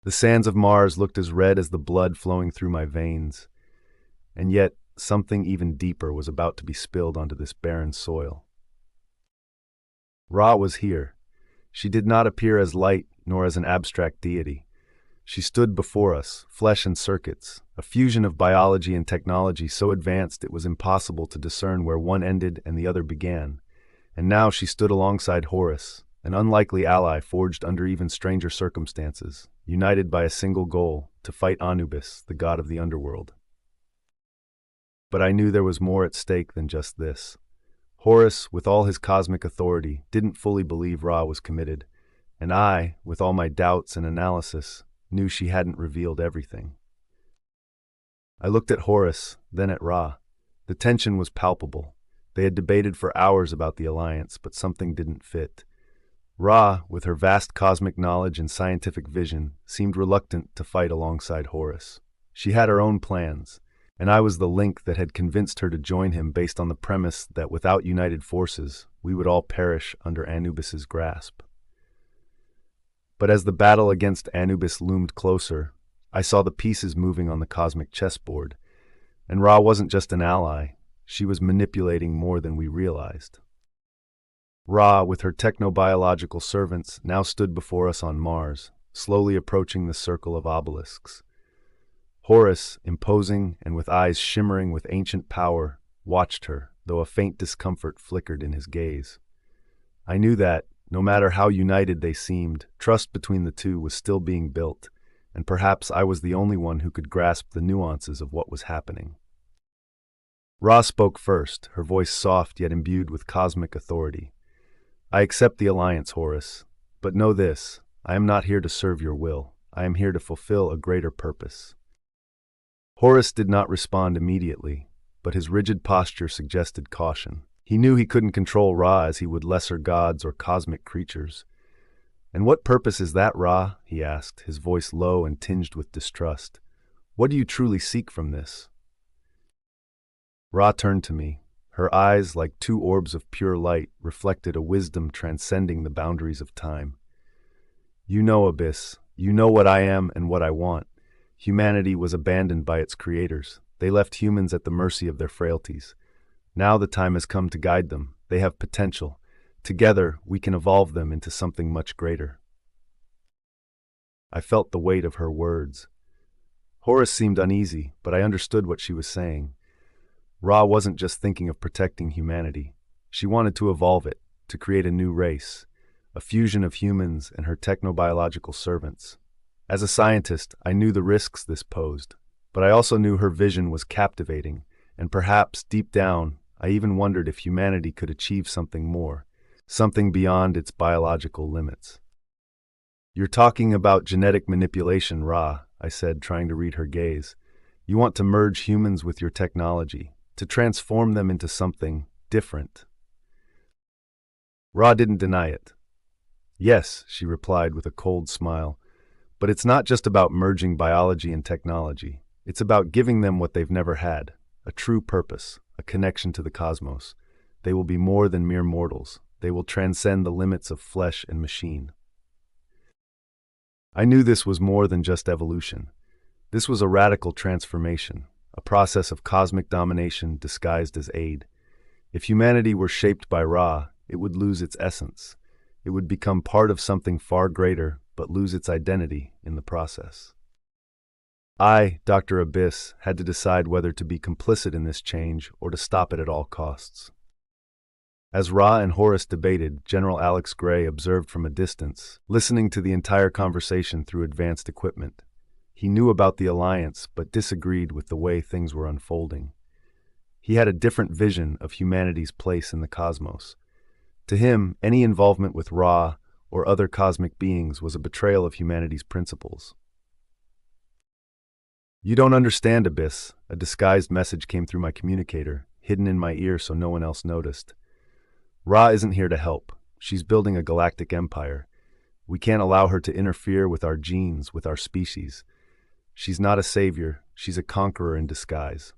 The sands of Mars looked as red as the blood flowing through my veins, and yet something even deeper was about to be spilled onto this barren soil. Ra was here. She did not appear as light nor as an abstract deity. She stood before us, flesh and circuits, a fusion of biology and technology so advanced it was impossible to discern where one ended and the other began. And now she stood alongside Horus, an unlikely ally forged under even stranger circumstances, united by a single goal, to fight Anubis, the god of the underworld. But I knew there was more at stake than just this. Horus, with all his cosmic authority, didn't fully believe Ra was committed, and I, with all my doubts and analysis, knew she hadn't revealed everything. I looked at Horus, then at Ra. The tension was palpable. They had debated for hours about the alliance, but something didn't fit. Ra, with her vast cosmic knowledge and scientific vision, seemed reluctant to fight alongside Horus. She had her own plans, and I was the link that had convinced her to join him based on the premise that without united forces, we would all perish under Anubis's grasp. But as the battle against Anubis loomed closer, I saw the pieces moving on the cosmic chessboard, and Ra wasn't just an ally, she was manipulating more than we realized. Ra, with her technobiological servants, now stood before us on Mars, slowly approaching the circle of obelisks. Horus, imposing and with eyes shimmering with ancient power, watched her, though a faint discomfort flickered in his gaze. I knew that, no matter how united they seemed, trust between the two was still being built, and perhaps I was the only one who could grasp the nuances of what was happening. Ra spoke first, her voice soft yet imbued with cosmic authority. I accept the alliance, Horus, but know this, I am not here to serve your will. I am here to fulfill a greater purpose. Horus did not respond immediately, but his rigid posture suggested caution. He knew he couldn't control Ra as he would lesser gods or cosmic creatures. "And what purpose is that, Ra?" he asked, his voice low and tinged with distrust. "What do you truly seek from this?" Ra turned to me. Her eyes, like two orbs of pure light, reflected a wisdom transcending the boundaries of time. "You know, Abyss, you know what I am and what I want. Humanity was abandoned by its creators. They left humans at the mercy of their frailties. Now the time has come to guide them. They have potential. Together, we can evolve them into something much greater." I felt the weight of her words. Horus seemed uneasy, but I understood what she was saying. Ra wasn't just thinking of protecting humanity. She wanted to evolve it, to create a new race, a fusion of humans and her technobiological servants. As a scientist, I knew the risks this posed, but I also knew her vision was captivating, and perhaps, deep down, I even wondered if humanity could achieve something more, something beyond its biological limits. "You're talking about genetic manipulation, Ra," I said, trying to read her gaze. "You want to merge humans with your technology, to transform them into something different." Ra didn't deny it. "Yes," she replied with a cold smile, "but it's not just about merging biology and technology. It's about giving them what they've never had, a true purpose, a connection to the cosmos. They will be more than mere mortals. They will transcend the limits of flesh and machine." I knew this was more than just evolution. This was a radical transformation, a process of cosmic domination disguised as aid. If humanity were shaped by Ra, it would lose its essence. It would become part of something far greater, but lose its identity in the process. I, Dr. Abyss, had to decide whether to be complicit in this change or to stop it at all costs. As Ra and Horus debated, General Alex Gray observed from a distance, listening to the entire conversation through advanced equipment. He knew about the alliance, but disagreed with the way things were unfolding. He had a different vision of humanity's place in the cosmos. To him, any involvement with Ra or other cosmic beings was a betrayal of humanity's principles. "You don't understand, Abyss," a disguised message came through my communicator, hidden in my ear so no one else noticed. "Ra isn't here to help. She's building a galactic empire. We can't allow her to interfere with our genes, with our species. She's not a savior, she's a conqueror in disguise."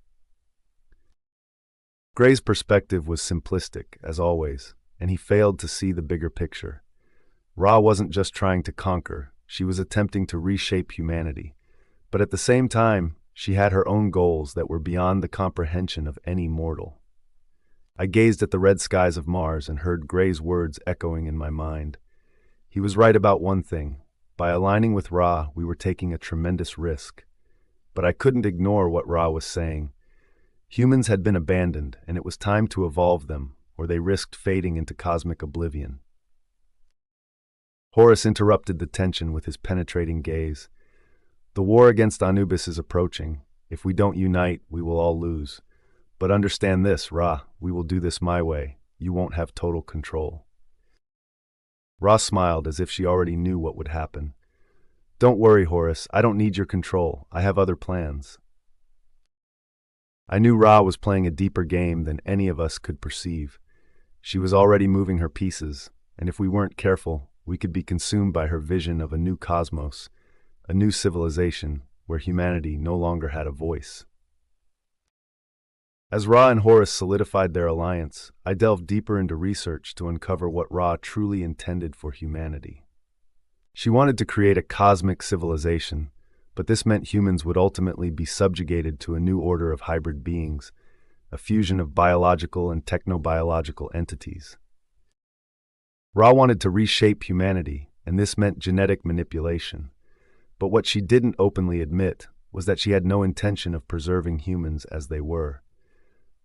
Gray's perspective was simplistic, as always, and he failed to see the bigger picture. Ra wasn't just trying to conquer, She was attempting to reshape humanity. But at the same time, she had her own goals that were beyond the comprehension of any mortal. I gazed at the red skies of Mars and heard Gray's words echoing in my mind. He was right about one thing. By aligning with Rá, we were taking a tremendous risk. But I couldn't ignore what Rá was saying. Humans had been abandoned, and it was time to evolve them, or they risked fading into cosmic oblivion. Horus interrupted the tension with his penetrating gaze. The war against Anubis is approaching. If we don't unite, we will all lose. But understand this, Rá, we will do this my way. You won't have total control. Rá smiled as if she already knew what would happen. Don't worry, Horus, I don't need your control. I have other plans. I knew Rá was playing a deeper game than any of us could perceive. She was already moving her pieces, and if we weren't careful, we could be consumed by her vision of a new cosmos, a new civilization where humanity no longer had a voice. As Rá and Horus solidified their alliance, I delved deeper into research to uncover what Rá truly intended for humanity. She wanted to create a cosmic civilization, but this meant humans would ultimately be subjugated to a new order of hybrid beings, a fusion of biological and technobiological entities. Rá wanted to reshape humanity, and this meant genetic manipulation. But what she didn't openly admit was that she had no intention of preserving humans as they were.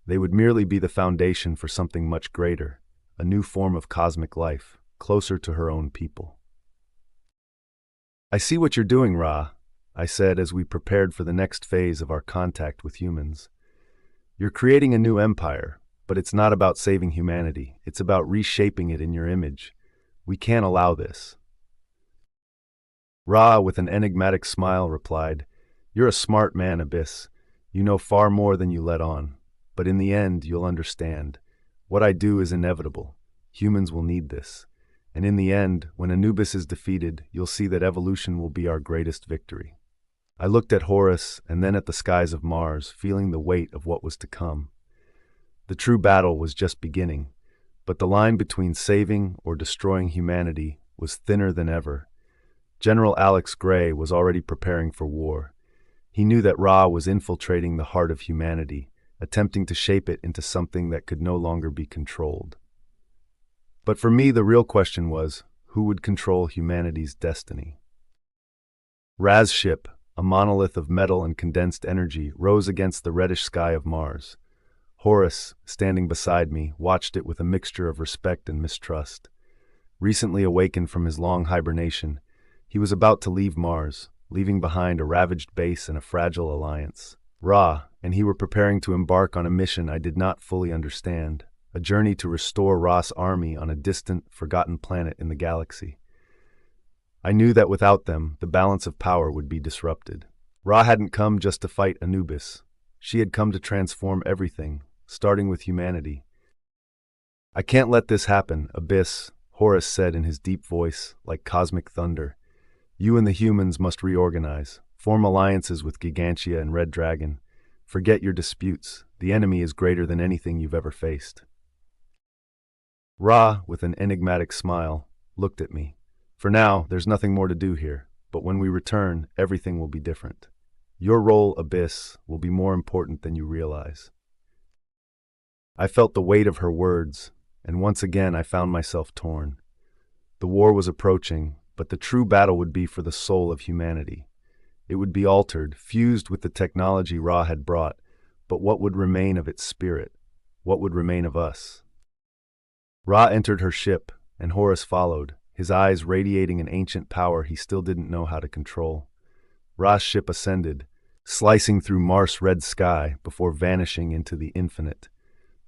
They would merely be the foundation for something much greater, a new form of cosmic life, closer to her own people. I see what you're doing, Rá, I said as we prepared for the next phase of our contact with humans. You're creating a new empire, but it's not about saving humanity. It's about reshaping it in your image. We can't allow this. Rá, with an enigmatic smile, replied, You're a smart man, Abyss. You know far more than you let on. But in the end, you'll understand. What I do is inevitable. Humans will need this. And in the end, when Anubis is defeated, you'll see that evolution will be our greatest victory. I looked at Horus and then at the skies of Mars, feeling the weight of what was to come. The true battle was just beginning, but the line between saving or destroying humanity was thinner than ever. General Alex Gray was already preparing for war. He knew that Rá was infiltrating the heart of humanity, attempting to shape it into something that could no longer be controlled. But for me, the real question was, who would control humanity's destiny? Rá's ship, a monolith of metal and condensed energy, rose against the reddish sky of Mars. Horus, standing beside me, watched it with a mixture of respect and mistrust. Recently awakened from his long hibernation, he was about to leave Mars, leaving behind a ravaged base and a fragile alliance. Rá and he were preparing to embark on a mission I did not fully understand, a journey to restore Rá's army on a distant, forgotten planet in the galaxy. I knew that without them, the balance of power would be disrupted. Rá hadn't come just to fight Anubis. She had come to transform everything, starting with humanity. I can't let this happen, Abyss, Horus said in his deep voice, like cosmic thunder. You and the humans must reorganize, form alliances with Gigantia and Red Dragon. Forget your disputes. The enemy is greater than anything you've ever faced. Rá, with an enigmatic smile, looked at me. For now, there's nothing more to do here, but when we return, everything will be different. Your role, Abyss, will be more important than you realize. I felt the weight of her words, and once again I found myself torn. The war was approaching, but the true battle would be for the soul of humanity. It would be altered, fused with the technology Rá had brought, but what would remain of its spirit? What would remain of us? Rá entered her ship, and Horus followed, his eyes radiating an ancient power he still didn't know how to control. Rá's ship ascended, slicing through Mars' red sky before vanishing into the infinite.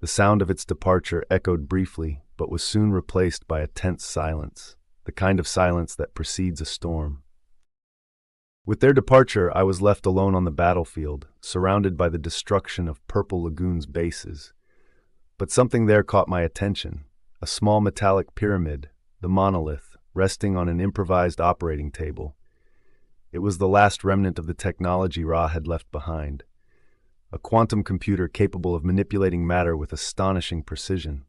The sound of its departure echoed briefly, but was soon replaced by a tense silence, the kind of silence that precedes a storm. With their departure, I was left alone on the battlefield, surrounded by the destruction of Purple Lagoon's bases. But something there caught my attention, a small metallic pyramid, the monolith, resting on an improvised operating table. It was the last remnant of the technology Rá had left behind, a quantum computer capable of manipulating matter with astonishing precision.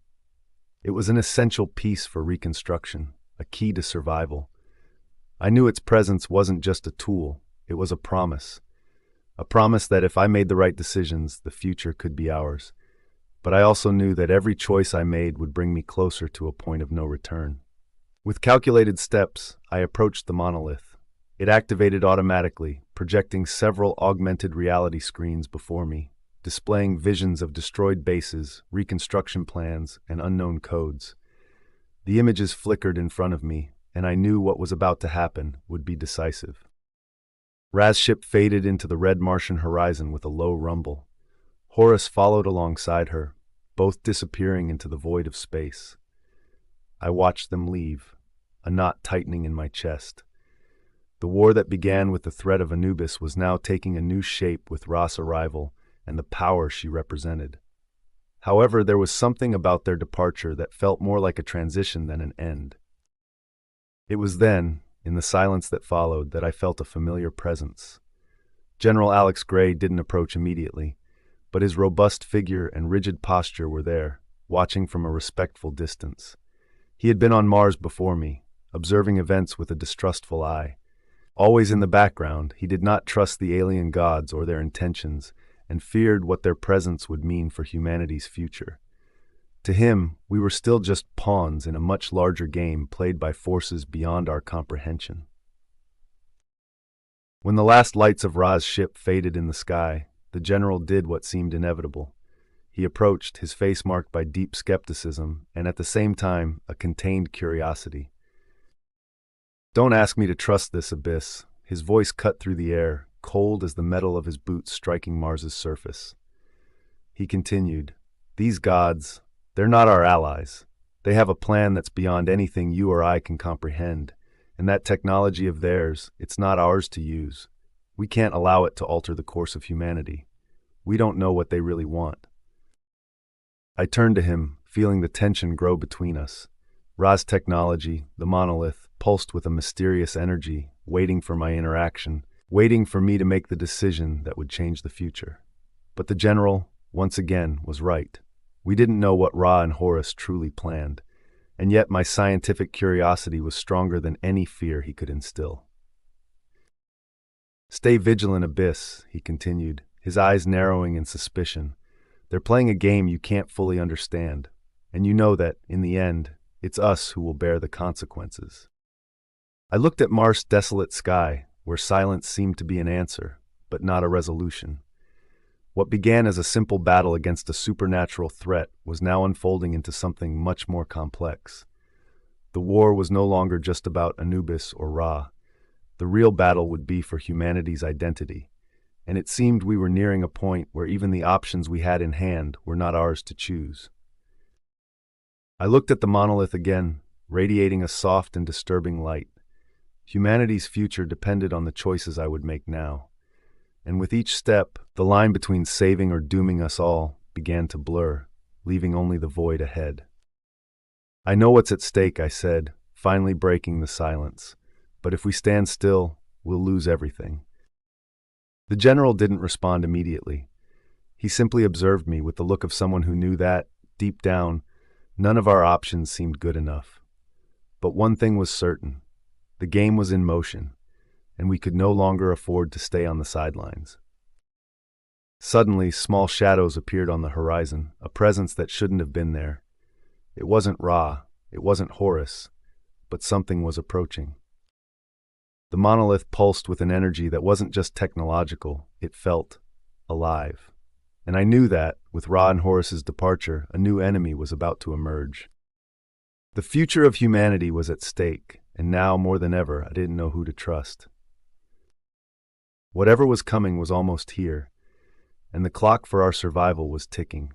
It was an essential piece for reconstruction, a key to survival. I knew its presence wasn't just a tool, it was a promise. A promise that if I made the right decisions, the future could be ours. But I also knew that every choice I made would bring me closer to a point of no return. With calculated steps, I approached the monolith. It activated automatically, projecting several augmented reality screens before me, displaying visions of destroyed bases, reconstruction plans, and unknown codes. The images flickered in front of me, and I knew what was about to happen would be decisive. Rá's ship faded into the red Martian horizon with a low rumble. Hórus followed alongside her, both disappearing into the void of space. I watched them leave, a knot tightening in my chest. The war that began with the threat of Anubis was now taking a new shape with Rá's arrival and the power she represented. However, there was something about their departure that felt more like a transition than an end. It was then, in the silence that followed, that I felt a familiar presence. General Alex Gray didn't approach immediately, but his robust figure and rigid posture were there, watching from a respectful distance. He had been on Mars before me, observing events with a distrustful eye. Always in the background, he did not trust the alien gods or their intentions, and feared what their presence would mean for humanity's future. To him, we were still just pawns in a much larger game played by forces beyond our comprehension. When the last lights of Rá's ship faded in the sky, the general did what seemed inevitable. He approached, his face marked by deep skepticism and at the same time a contained curiosity. "Don't ask me to trust this abyss." His voice cut through the air, cold as the metal of his boots striking Mars's surface. He continued, "These gods, they're not our allies. They have a plan that's beyond anything you or I can comprehend, and that technology of theirs, it's not ours to use. We can't allow it to alter the course of humanity. We don't know what they really want." I turned to him, feeling the tension grow between us. Rá's technology, the monolith, pulsed with a mysterious energy, waiting for my interaction, waiting for me to make the decision that would change the future. But the general, once again, was right. We didn't know what Rá and Hórus truly planned, and yet my scientific curiosity was stronger than any fear he could instill. "Stay vigilant, Abyss," he continued, his eyes narrowing in suspicion. "They're playing a game you can't fully understand, and you know that, in the end, it's us who will bear the consequences." I looked at Mars' desolate sky, where silence seemed to be an answer, but not a resolution. What began as a simple battle against a supernatural threat was now unfolding into something much more complex. The war was no longer just about Anubis or Rá. The real battle would be for humanity's identity, and it seemed we were nearing a point where even the options we had in hand were not ours to choose. I looked at the monolith again, radiating a soft and disturbing light. Humanity's future depended on the choices I would make now. And with each step, the line between saving or dooming us all began to blur, leaving only the void ahead. "I know what's at stake," I said, finally breaking the silence. "But if we stand still, we'll lose everything." The general didn't respond immediately. He simply observed me with the look of someone who knew that, deep down, none of our options seemed good enough. But one thing was certain. The game was in motion, and we could no longer afford to stay on the sidelines. Suddenly, small shadows appeared on the horizon, a presence that shouldn't have been there. It wasn't Rá, it wasn't Hórus, but something was approaching. The monolith pulsed with an energy that wasn't just technological, it felt alive. And I knew that, with Rá and Hórus's departure, a new enemy was about to emerge. The future of humanity was at stake, and now, more than ever, I didn't know who to trust. Whatever was coming was almost here, and the clock for our survival was ticking.